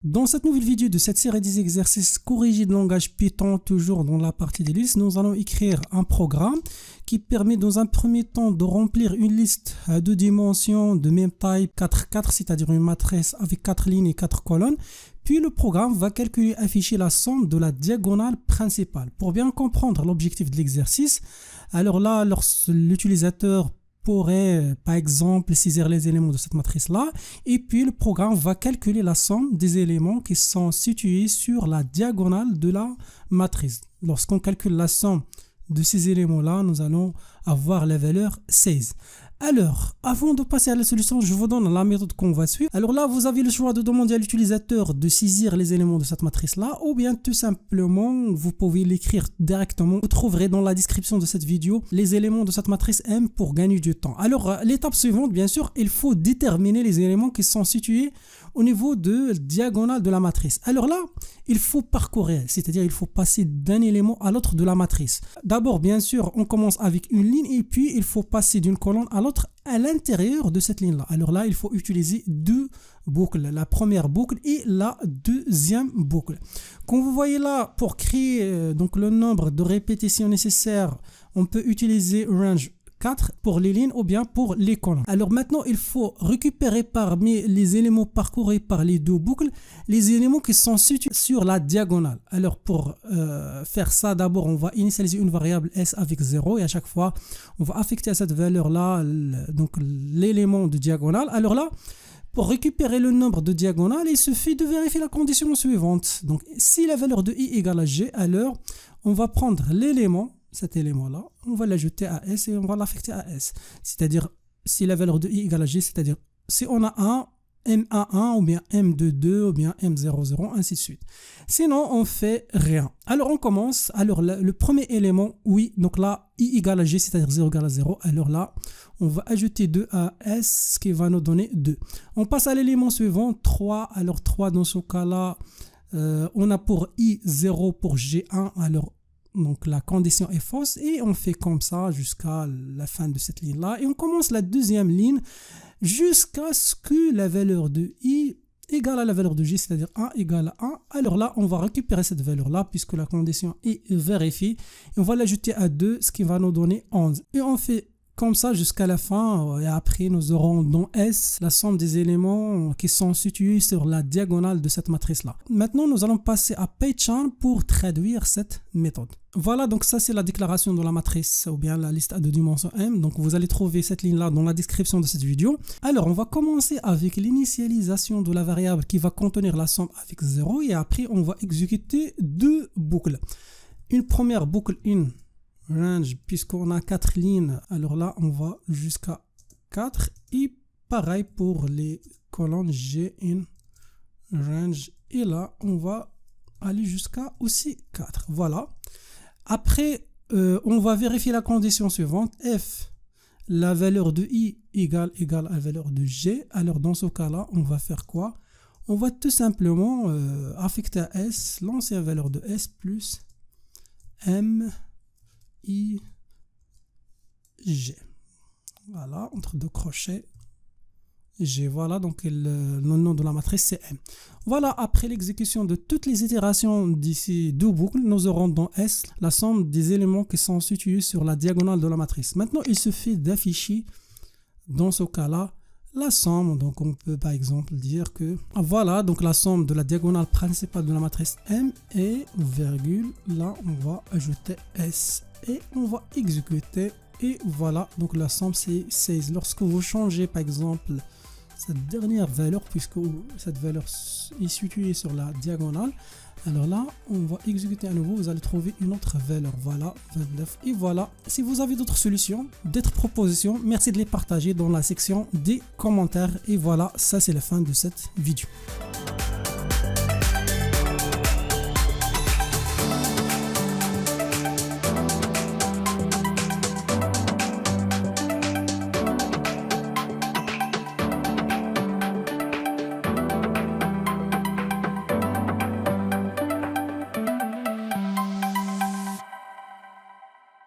Dans cette nouvelle vidéo de cette série des exercices corrigés de langage Python, toujours dans la partie des listes, nous allons écrire un programme qui permet dans un premier temps de remplir une liste à deux dimensions de même taille 4x4, c'est-à-dire une matrice avec 4 lignes et 4 colonnes. Puis le programme va calculer et afficher la somme de la diagonale principale. Pour bien comprendre l'objectif de l'exercice, alors là, l'utilisateur pourrait par exemple saisir les éléments de cette matrice là et puis le programme va calculer la somme des éléments qui sont situés sur la diagonale de la matrice. Lorsqu'on calcule la somme de ces éléments là, nous allons avoir la valeur 16. Alors, avant de passer à la solution, je vous donne la méthode qu'on va suivre. Alors là, vous avez le choix de demander à l'utilisateur de saisir les éléments de cette matrice-là, ou bien tout simplement, vous pouvez l'écrire directement. Vous trouverez dans la description de cette vidéo les éléments de cette matrice M pour gagner du temps. Alors, l'étape suivante, bien sûr, il faut déterminer les éléments qui sont situés au niveau de diagonale de la matrice. Alors là, il faut parcourir, c'est-à-dire il faut passer d'un élément à l'autre de la matrice. D'abord, bien sûr, on commence avec une ligne et puis il faut passer d'une colonne à l'autre à l'intérieur de cette ligne-là. Alors là, il faut utiliser deux boucles, la première boucle et la deuxième boucle. Comme vous voyez là, pour créer donc le nombre de répétitions nécessaires, on peut utiliser range 4 pour les lignes ou bien pour les colonnes. Alors maintenant, il faut récupérer parmi les éléments parcourus par les deux boucles, les éléments qui sont situés sur la diagonale. Alors pour faire ça, d'abord, on va initialiser une variable s avec 0 et à chaque fois, on va affecter à cette valeur-là donc l'élément de diagonale. Alors là, pour récupérer le nombre de diagonales, il suffit de vérifier la condition suivante. Donc si la valeur de i égale à g, alors on va prendre l'élément, cet élément-là, on va l'ajouter à S et on va l'affecter à S. C'est-à-dire, si la valeur de I égale à G, c'est-à-dire, si on a un M1, ou bien M22, ou bien M00, ainsi de suite. Sinon, on fait rien. Alors, on commence. Alors, le premier élément, oui, donc là, I égale à G, c'est-à-dire 0 égale à 0. Alors là, on va ajouter 2 à S, ce qui va nous donner 2. On passe à l'élément suivant, 3. Alors, 3, dans ce cas-là, on a pour I 0 pour G1. Alors, donc la condition est fausse et on fait comme ça jusqu'à la fin de cette ligne là et on commence la deuxième ligne jusqu'à ce que la valeur de i égale à la valeur de j, c'est-à-dire 1 égale à 1. Alors là, on va récupérer cette valeur là puisque la condition est vérifiée et on va l'ajouter à 2, ce qui va nous donner 11 et on fait comme ça jusqu'à la fin et après nous aurons dans S la somme des éléments qui sont situés sur la diagonale de cette matrice là. Maintenant nous allons passer à PyCharm pour traduire cette méthode. Voilà, donc ça c'est la déclaration de la matrice ou bien la liste à deux dimensions M. Donc vous allez trouver cette ligne là dans la description de cette vidéo. Alors on va commencer avec l'initialisation de la variable qui va contenir la somme avec 0 et après on va exécuter deux boucles. Une première boucle range, puisqu'on a 4 lignes, alors là on va jusqu'à 4 et pareil pour les colonnes, j'ai une range et là on va aller jusqu'à aussi 4. Voilà, après on va vérifier la condition suivante, f la valeur de i égale à la valeur de g. Alors dans ce cas là on va faire quoi? On va tout simplement affecter à s l'ancienne valeur de s plus m I, G. Voilà, entre deux crochets, G. Voilà, donc le nom de la matrice c'est M. Voilà, après l'exécution de toutes les itérations d'ici deux boucles, nous aurons dans S la somme des éléments qui sont situés sur la diagonale de la matrice. Maintenant, il suffit d'afficher, dans ce cas-là, la somme. Donc, on peut par exemple dire que, voilà, donc la somme de la diagonale principale de la matrice M et virgule, là, on va ajouter S. Et on va exécuter et voilà, donc la somme c'est 16. Lorsque vous changez par exemple cette dernière valeur, puisque cette valeur est située sur la diagonale, alors là on va exécuter à nouveau, vous allez trouver une autre valeur, voilà 29. Et voilà, si vous avez d'autres solutions, d'autres propositions, merci de les partager dans la section des commentaires. Et voilà, ça c'est la fin de cette vidéo.